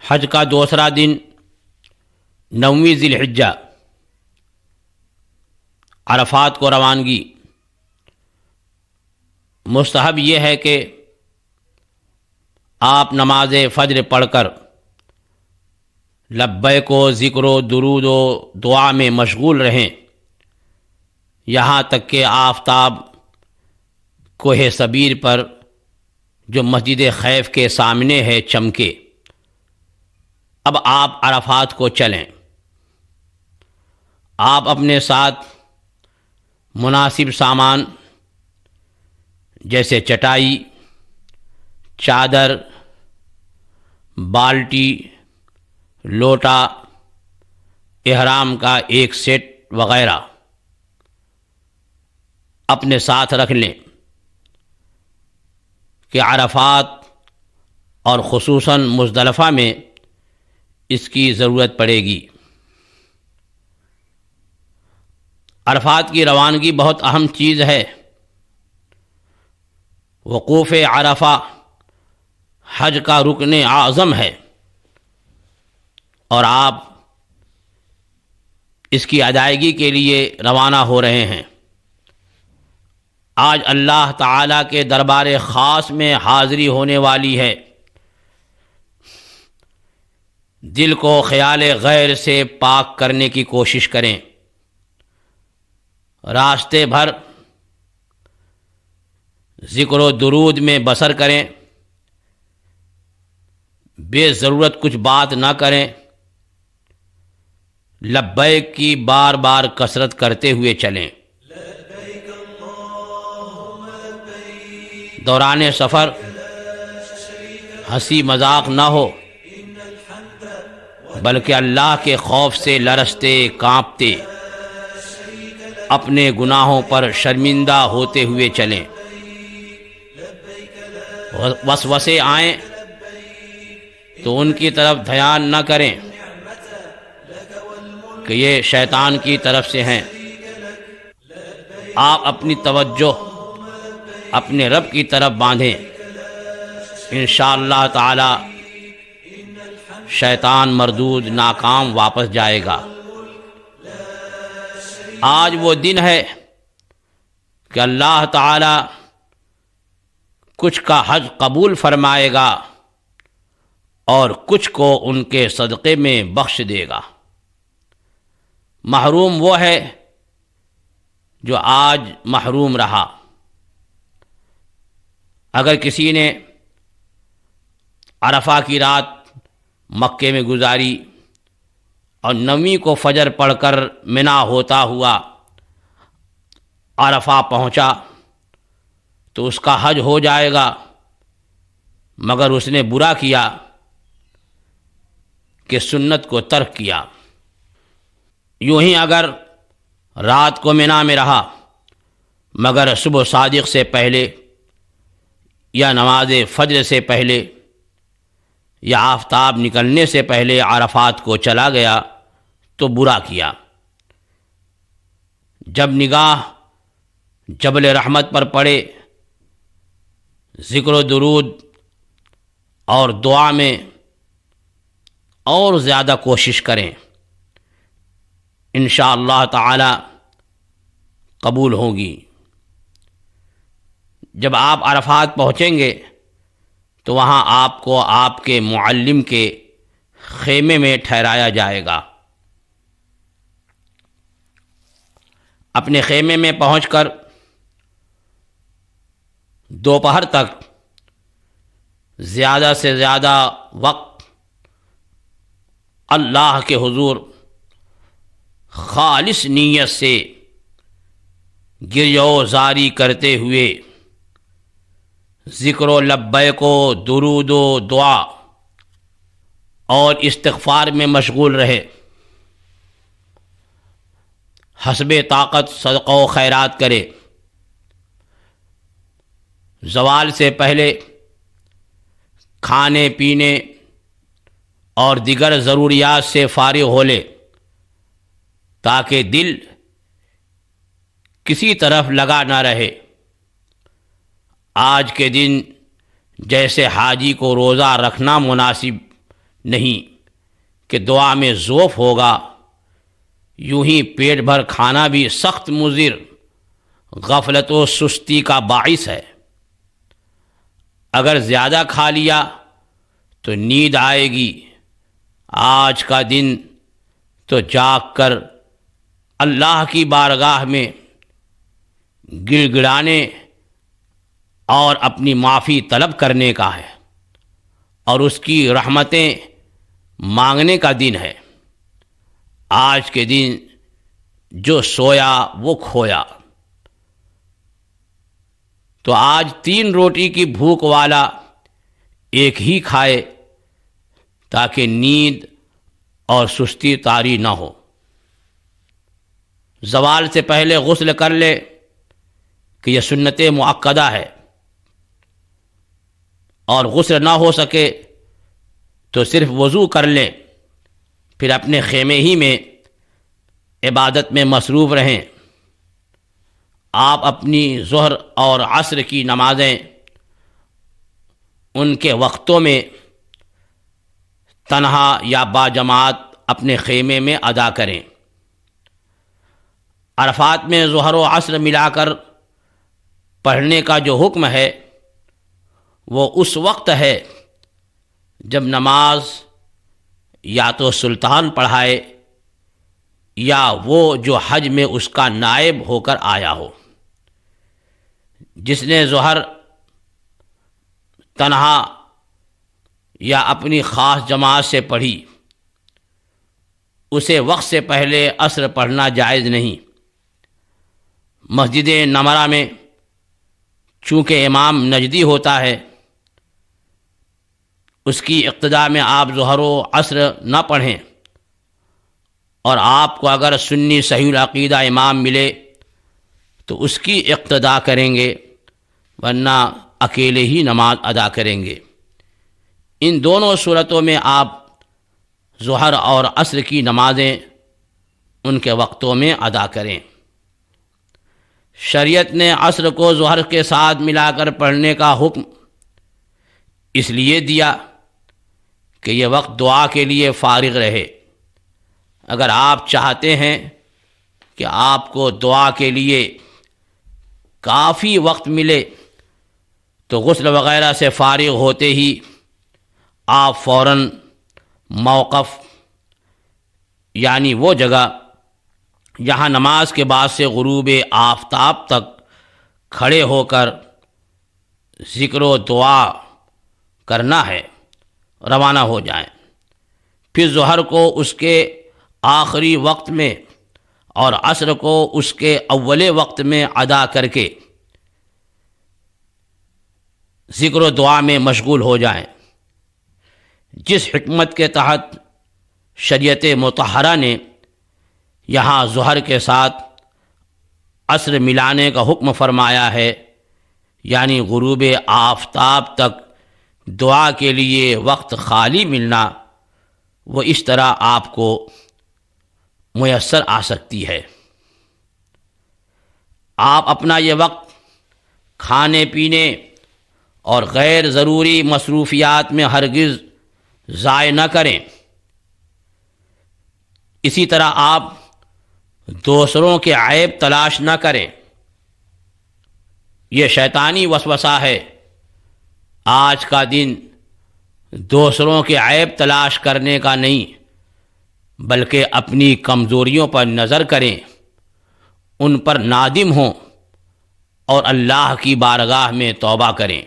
حج کا دوسرا دن 9ویں ذی الحجہ عرفات کو روانگی۔ مستحب یہ ہے کہ آپ نماز فجر پڑھ کر لبیک و ذکر و درود و دعا میں مشغول رہیں یہاں تک کہ آفتاب کوہ صبیر پر جو مسجد خیف کے سامنے ہے چمکے۔ اب آپ عرفات کو چلیں۔ آپ اپنے ساتھ مناسب سامان جیسے چٹائی، چادر، بالٹی، لوٹا، احرام کا ایک سیٹ وغیرہ اپنے ساتھ رکھ لیں کہ عرفات اور خصوصاً مزدلفہ میں اس کی ضرورت پڑے گی۔ عرفات کی روانگی بہت اہم چیز ہے۔ وقوف عرفہ حج کا رکن اعظم ہے اور آپ اس کی ادائیگی کے لیے روانہ ہو رہے ہیں۔ آج اللہ تعالیٰ کے دربار خاص میں حاضری ہونے والی ہے۔ دل کو خیال غیر سے پاک کرنے کی کوشش کریں۔ راستے بھر ذکر و درود میں بسر کریں، بے ضرورت کچھ بات نہ کریں، لبیک کی بار بار کثرت کرتے ہوئے چلیں۔ دوران سفر ہنسی مذاق نہ ہو بلکہ اللہ کے خوف سے لرزتے کانپتے اپنے گناہوں پر شرمندہ ہوتے ہوئے چلیں۔ وسوسے آئیں تو ان کی طرف دھیان نہ کریں کہ یہ شیطان کی طرف سے ہیں۔ آپ اپنی توجہ اپنے رب کی طرف باندھیں۔ انشاءاللہ تعالی شیطان مردود ناکام واپس جائے گا۔ آج وہ دن ہے کہ اللہ تعالی کچھ کا حج قبول فرمائے گا اور کچھ کو ان کے صدقے میں بخش دے گا۔ محروم وہ ہے جو آج محروم رہا۔ اگر کسی نے عرفہ کی رات مکے میں گزاری اور 9ویں کو فجر پڑھ کر منی ہوتا ہوا عرفہ پہنچا تو اس کا حج ہو جائے گا، مگر اس نے برا کیا کہ سنت کو ترک کیا۔ یوں ہی اگر رات کو منی میں رہا مگر صبح صادق سے پہلے یا نماز فجر سے پہلے یا آفتاب نکلنے سے پہلے عرفات کو چلا گیا تو برا کیا۔ جب نگاہ جبل رحمت پر پڑے، ذکر و درود اور دعا میں اور زیادہ کوشش کریں، انشاءاللہ تعالی قبول ہوگی۔ جب آپ عرفات پہنچیں گے تو وہاں آپ کو آپ کے معلم کے خیمے میں ٹھہرایا جائے گا۔ اپنے خیمے میں پہنچ کر دوپہر تک زیادہ سے زیادہ وقت اللہ کے حضور خالص نیت سے گریہ و زاری کرتے ہوئے ذکر و لبیک و درود و دعا اور استغفار میں مشغول رہے۔ حسب طاقت صدقہ و خیرات کرے۔ زوال سے پہلے کھانے پینے اور دیگر ضروریات سے فارغ ہو لے تاکہ دل کسی طرف لگا نہ رہے۔ آج کے دن جیسے حاجی کو روزہ رکھنا مناسب نہیں کہ دعا میں ضعف ہوگا، یوں ہی پیٹ بھر کھانا بھی سخت مضر غفلت و سستی کا باعث ہے۔ اگر زیادہ کھا لیا تو نیند آئے گی، آج کا دن تو جاگ کر اللہ کی بارگاہ میں گڑ گڑانے اور اپنی معافی طلب کرنے کا ہے اور اس کی رحمتیں مانگنے کا دن ہے۔ آج کے دن جو سویا وہ کھویا۔ تو آج 3 روٹی کی بھوک والا ایک ہی کھائے تاکہ نیند اور سستی طاری نہ ہو۔ زوال سے پہلے غسل کر لے کہ یہ سنت مؤکدہ ہے، اور غسل نہ ہو سکے تو صرف وضو کر لیں، پھر اپنے خیمے ہی میں عبادت میں مصروف رہیں۔ آپ اپنی ظہر اور عصر کی نمازیں ان کے وقتوں میں تنہا یا باجماعت اپنے خیمے میں ادا کریں۔ عرفات میں ظہر و عصر ملا کر پڑھنے کا جو حکم ہے وہ اس وقت ہے جب نماز یا تو سلطان پڑھائے یا وہ جو حج میں اس کا نائب ہو کر آیا ہو۔ جس نے ظہر تنہا یا اپنی خاص جماعت سے پڑھی، اسے وقت سے پہلے عصر پڑھنا جائز نہیں۔ مسجد نمرہ میں چونکہ امام نجدی ہوتا ہے، اس کی اقتداء میں آپ ظہر و عصر نہ پڑھیں، اور آپ کو اگر سنی صحیح العقیدہ امام ملے تو اس کی اقتداء کریں گے، ورنہ اکیلے ہی نماز ادا کریں گے۔ ان دونوں صورتوں میں آپ ظہر اور عصر کی نمازیں ان کے وقتوں میں ادا کریں۔ شریعت نے عصر کو ظہر کے ساتھ ملا کر پڑھنے کا حکم اس لیے دیا کہ یہ وقت دعا کے لیے فارغ رہے۔ اگر آپ چاہتے ہیں کہ آپ کو دعا کے لیے کافی وقت ملے تو غسل وغیرہ سے فارغ ہوتے ہی آپ فوراً موقف یعنی وہ جگہ جہاں نماز کے بعد سے غروب آفتاب تک کھڑے ہو کر ذکر و دعا کرنا ہے روانہ ہو جائیں۔ پھر ظہر کو اس کے آخری وقت میں اور عصر کو اس کے اول وقت میں ادا کر کے ذکر و دعا میں مشغول ہو جائیں۔ جس حکمت کے تحت شریعت مطہرہ نے یہاں ظہر کے ساتھ عصر ملانے کا حکم فرمایا ہے، یعنی غروب آفتاب تک دعا کے لیے وقت خالی ملنا، وہ اس طرح آپ کو میسر آ سکتی ہے۔ آپ اپنا یہ وقت کھانے پینے اور غیر ضروری مصروفیات میں ہرگز ضائع نہ کریں۔ اسی طرح آپ دوسروں کے عیب تلاش نہ کریں، یہ شیطانی وسوسہ ہے۔ آج کا دن دوسروں کے عیب تلاش کرنے کا نہیں، بلکہ اپنی کمزوریوں پر نظر کریں، ان پر نادم ہوں اور اللہ کی بارگاہ میں توبہ کریں۔